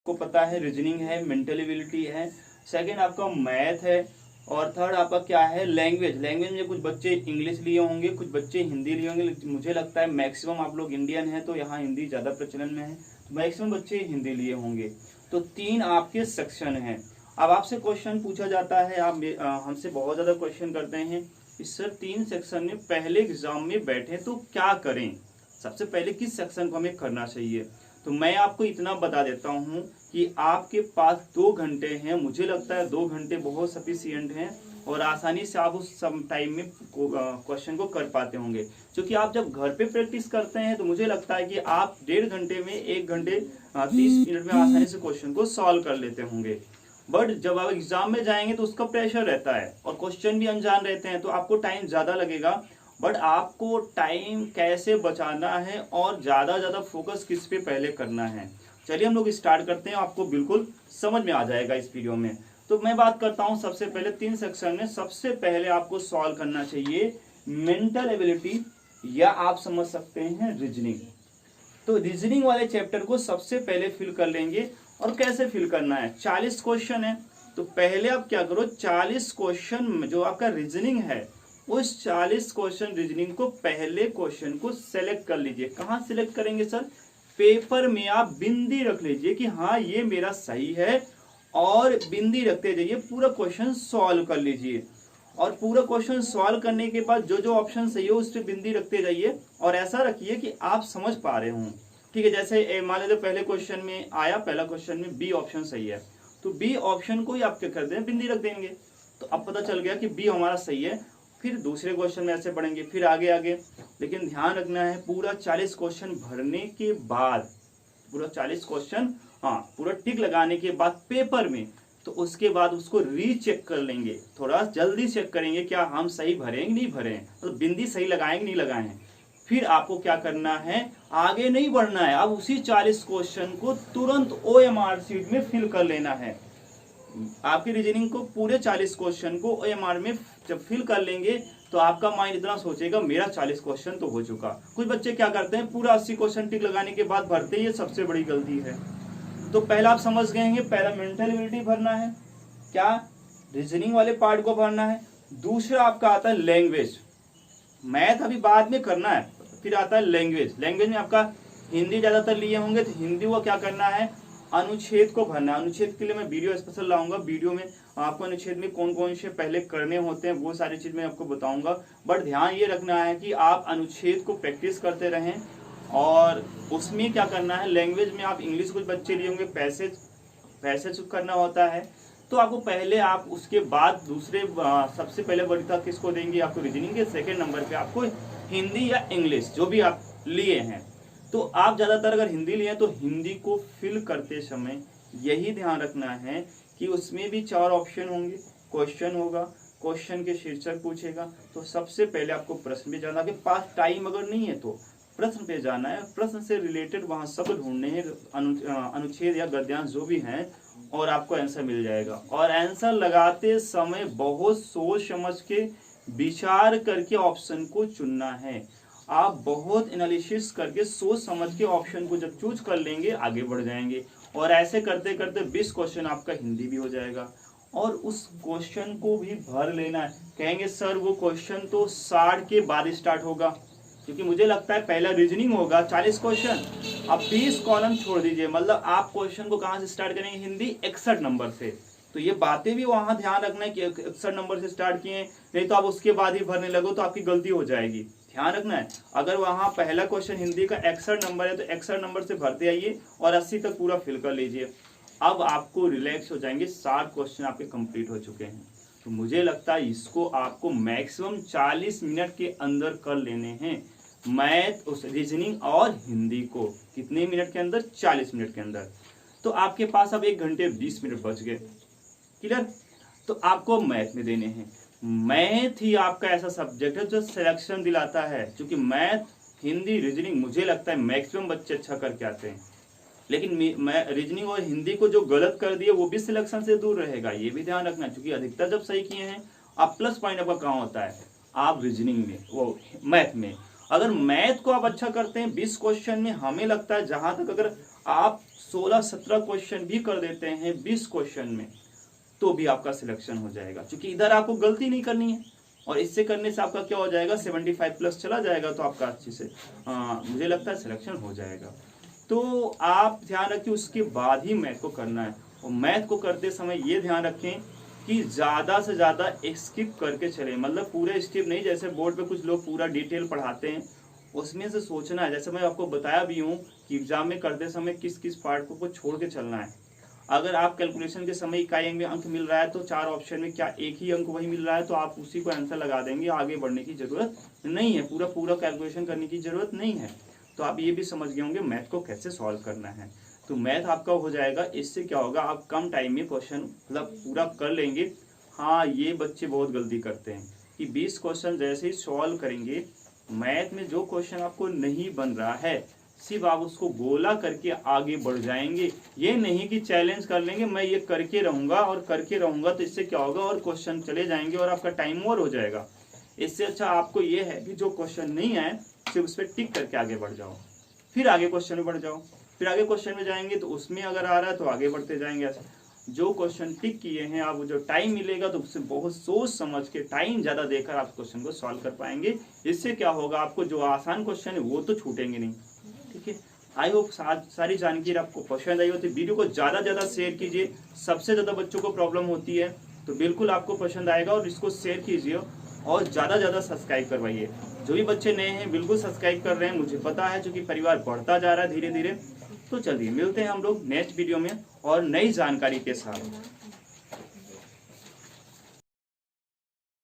को पता है रीजनिंग है, मेंटल एबिलिटी है, सेकंड आपका मैथ है और थर्ड आपका क्या है लैंग्वेज। लैंग्वेज में कुछ बच्चे इंग्लिश लिए होंगे, कुछ बच्चे हिंदी लिए होंगे। मुझे लगता है मैक्सिमम आप लोग इंडियन हैं तो यहाँ हिंदी ज़्यादा प्रचलन में है, तो मैक्सिमम बच्चे हिंदी लिए होंगे। तो तीन आपके सेक्शन हैं। अब आपसे क्वेश्चन पूछा जाता है, आप हमसे बहुत ज़्यादा क्वेश्चन करते हैं इस सर तीन सेक्शन में पहले एग्जाम में बैठे तो क्या करें, सबसे पहले किस सेक्शन को हमें करना चाहिए। तो मैं आपको इतना बता देता हूं कि आपके पास 2 घंटे हैं। मुझे लगता है 2 घंटे बहुत सफिशियंट हैं और आसानी से आप उस सम टाइम में क्वेश्चन को कर पाते होंगे। क्योंकि आप जब घर पे प्रैक्टिस करते हैं तो मुझे लगता है कि आप 1.5 घंटे में 1 घंटे 30 मिनट में आसानी से क्वेश्चन को सॉल्व कर लेते होंगे। बट जब आप एग्जाम में जाएंगे तो उसका प्रेशर रहता है और क्वेश्चन भी अनजान रहते हैं, तो आपको टाइम ज़्यादा लगेगा। बट आपको टाइम कैसे बचाना है और ज़्यादा फोकस किस पे पहले करना है, चलिए हम लोग स्टार्ट करते हैं। आपको बिल्कुल समझ में आ जाएगा इस वीडियो में। तो मैं बात करता हूं सबसे पहले 3 सेक्शन में। सबसे पहले आपको सॉल्व करना चाहिए मेंटल एबिलिटी या आप समझ सकते हैं रीजनिंग। तो रीजनिंग वाले चैप्टर को सबसे पहले फिल कर लेंगे। और कैसे फिल करना है, 40 क्वेश्चन है। तो पहले आप क्या करो, 40 क्वेश्चन जो आपका रीजनिंग है उस 40 क्वेश्चन रीजनिंग को पहले क्वेश्चन को सेलेक्ट कर लीजिए। कहाँ सेलेक्ट करेंगे सर, पेपर में आप बिंदी रख लीजिए कि हाँ ये मेरा सही है और बिंदी रखते जाइए, पूरा क्वेश्चन सॉल्व कर लीजिए। और पूरा क्वेश्चन सॉल्व करने के बाद जो जो ऑप्शन सही हो उस पर बिंदी रखते जाइए और ऐसा रखिए कि आप समझ पा रहे हों। ठीक है, जैसे मान लीजिए पहले क्वेश्चन में आया, पहला क्वेश्चन में बी ऑप्शन सही है, तो बी ऑप्शन को ही आप क्या कर दें, बिंदी रख देंगे। तो अब पता चल गया कि बी हमारा सही है। फिर दूसरे क्वेश्चन में ऐसे पढ़ेंगे, फिर आगे आगे। लेकिन ध्यान रखना है पूरा 40 क्वेश्चन भरने के बाद, पूरा 40 क्वेश्चन पूरा टिक लगाने के बाद पेपर में, तो उसके बाद उसको रीचेक कर लेंगे। थोड़ा जल्दी चेक करेंगे क्या हम सही भरे हैं नहीं भरे हैं, तो बिंदी सही लगाएंगे नहीं लगाए हैं। फिर आपको क्या करना है, आगे नहीं बढ़ना है, अब उसी 40 क्वेश्चन को तुरंत OMR शीट में फिल कर लेना है। आपकी रीजनिंग को पूरे 40 क्वेश्चन को OMR में जब फिल कर लेंगे तो आपका माइंड इतना सोचेगा मेरा 40 क्वेश्चन तो हो चुका। कुछ बच्चे क्या करते हैं, पूरा 80 क्वेश्चन टिक लगाने के बाद भरते हैं, ये सबसे बड़ी गलती है। तो पहला आप समझ गए हैं, पहला मेंटल एबिलिटी भरना है, क्या रीजनिंग वाले पार्ट को भरना है। दूसरा आपका आता है लैंग्वेज, मैथ अभी बाद में करना है। फिर आता है लैंग्वेज। लैंग्वेज में आपका हिंदी ज्यादातर लिए होंगे, तो हिंदी को क्या करना है, अनुच्छेद को भरना है। अनुच्छेद के लिए मैं वीडियो स्पेशल लाऊंगा, वीडियो में आपको अनुच्छेद में कौन कौन से पहले करने होते हैं वो सारी चीज मैं आपको बताऊंगा। बट ध्यान ये रखना है कि आप अनुच्छेद को प्रैक्टिस करते रहें। और उसमें क्या करना है, लैंग्वेज में आप इंग्लिश कुछ बच्चे लिए होंगे, पैसेज करना होता है। तो आपको पहले आप उसके बाद दूसरे सबसे पहले वरीयता किसको देंगे, आपको रीजनिंग के सेकेंड नंबर पे आपको हिंदी या इंग्लिश जो भी आप लिए हैं। तो आप ज़्यादातर अगर हिंदी लिए तो हिंदी को फिल करते समय यही ध्यान रखना है कि उसमें भी 4 ऑप्शन होंगे, क्वेश्चन होगा, क्वेश्चन के शीर्षक पूछेगा। तो सबसे पहले आपको प्रश्न पे जाना, के पास टाइम अगर नहीं है तो प्रश्न पे जाना है, प्रश्न से रिलेटेड वहाँ शब्द ढूंढने हैं, अनुच्छेद या गद्यांश जो भी हैं, और आपको आंसर मिल जाएगा। और आंसर लगाते समय बहुत सोच समझ के विचार करके ऑप्शन को चुनना है। आप बहुत एनालिसिस करके सोच समझ के ऑप्शन को जब चूज कर लेंगे आगे बढ़ जाएंगे। और ऐसे करते करते 20 क्वेश्चन आपका हिंदी भी हो जाएगा और उस क्वेश्चन को भी भर लेना है। कहेंगे सर वो क्वेश्चन तो 60 के बाद स्टार्ट होगा, क्योंकि मुझे लगता है पहला रीजनिंग होगा 40 क्वेश्चन, अब 20 कॉलम छोड़ दीजिए। मतलब आप क्वेश्चन को कहाँ से स्टार्ट करेंगे, हिंदी 61 नंबर से। तो ये बातें भी वहां ध्यान रखना है कि 61 नंबर से स्टार्ट किए, नहीं तो आप उसके बाद ही भरने लगो तो आपकी गलती हो जाएगी। ध्यान रखना है, अगर वहां पहला क्वेश्चन हिंदी का 61 नंबर है तो 61 नंबर से भरते आइए और 80 तक पूरा फिल कर लीजिए। अब आपको रिलैक्स हो जाएंगे, 60 क्वेश्चन आपके कंप्लीट हो चुके हैं। तो मुझे लगता है इसको आपको मैक्सिमम 40 मिनट के अंदर कर लेने हैं। मैथ, उस रीजनिंग और हिंदी को कितने मिनट के अंदर, 40 मिनट के अंदर। तो आपके पास अब 1 घंटे 20 मिनट बच गए। क्लियर। तो आपको मैथ में देने हैं। मैथ ही आपका ऐसा सब्जेक्ट है जो सिलेक्शन दिलाता है, क्योंकि मैथ, हिंदी, रीजनिंग मुझे लगता है मैक्सिमम बच्चे अच्छा करके आते हैं। लेकिन मैं रीजनिंग और हिंदी को जो गलत कर दिए वो भी सिलेक्शन से दूर रहेगा, ये भी ध्यान रखना। क्योंकि अधिकतर जब सही किए हैं, आप प्लस पॉइंट आपका कहाँ होता है, आप रीजनिंग में, वो मैथ में। अगर मैथ को आप अच्छा करते हैं 20 क्वेश्चन में, हमें लगता है जहां तक अगर आप 16-17 क्वेश्चन भी कर देते हैं 20 क्वेश्चन में, तो भी आपका सिलेक्शन हो जाएगा, क्योंकि इधर आपको गलती नहीं करनी है। और इससे करने से आपका क्या हो जाएगा, 75 प्लस चला जाएगा, तो आपका अच्छे से मुझे लगता है सिलेक्शन हो जाएगा। तो आप ध्यान रखिए, उसके बाद ही मैथ को करना है। और मैथ को करते समय ये ध्यान रखें कि ज़्यादा से ज़्यादा स्किप करके चलें, मतलब पूरे स्किप नहीं, जैसे बोर्ड पे कुछ लोग पूरा डिटेल पढ़ाते हैं, उसमें से सोचना है। जैसे मैं आपको बताया भी हूँ कि एग्जाम में करते समय किस किस पार्ट को छोड़ के चलना है। अगर आप कैलकुलेशन के समय इकाई में अंक मिल रहा है तो 4 ऑप्शन में क्या एक ही अंक वही मिल रहा है, तो आप उसी को आंसर लगा देंगे, आगे बढ़ने की जरूरत नहीं है, पूरा कैलकुलेशन करने की जरूरत नहीं है। तो आप ये भी समझ गए होंगे मैथ को कैसे सॉल्व करना है। तो मैथ आपका हो जाएगा, इससे क्या होगा, आप कम टाइम में क्वेश्चन मतलब पूरा कर लेंगे। हाँ, ये बच्चे बहुत गलती करते हैं कि 20 क्वेश्चन जैसे ही सॉल्व करेंगे, मैथ में जो क्वेश्चन आपको नहीं बन रहा है सिर्फ आप उसको गोला करके आगे बढ़ जाएंगे। ये नहीं कि चैलेंज कर लेंगे मैं ये करके रहूंगा और करके रहूंगा, तो इससे क्या होगा, और क्वेश्चन चले जाएंगे और आपका टाइम और हो जाएगा। इससे अच्छा आपको ये है कि जो क्वेश्चन नहीं आए सिर्फ उस पर टिक करके आगे बढ़ जाओ, फिर आगे क्वेश्चन में बढ़ जाओ, फिर आगे क्वेश्चन में जाएंगे तो उसमें अगर आ रहा है तो आगे बढ़ते जाएंगे। जो क्वेश्चन टिक किए हैं आप, जो टाइम मिलेगा तो उससे बहुत सोच समझ के टाइम ज़्यादा देकर आप क्वेश्चन को सॉल्व कर पाएंगे। इससे क्या होगा, आपको जो आसान क्वेश्चन है वो तो छूटेंगे नहीं। ठीक है, आई होप सारी जानकारी आपको पसंद आई होती। वीडियो को ज़्यादा से ज़्यादा शेयर कीजिए, सबसे ज़्यादा बच्चों को प्रॉब्लम होती है, तो बिल्कुल आपको पसंद आएगा। और इसको शेयर कीजिए और ज़्यादा से ज़्यादा सब्सक्राइब करवाइए। जो भी बच्चे नए हैं बिल्कुल सब्सक्राइब कर रहे हैं, मुझे पता है, क्योंकि परिवार बढ़ता जा रहा है धीरे धीरे। तो चलिए मिलते हैं हम लोग नेक्स्ट वीडियो में और नई जानकारी के साथ।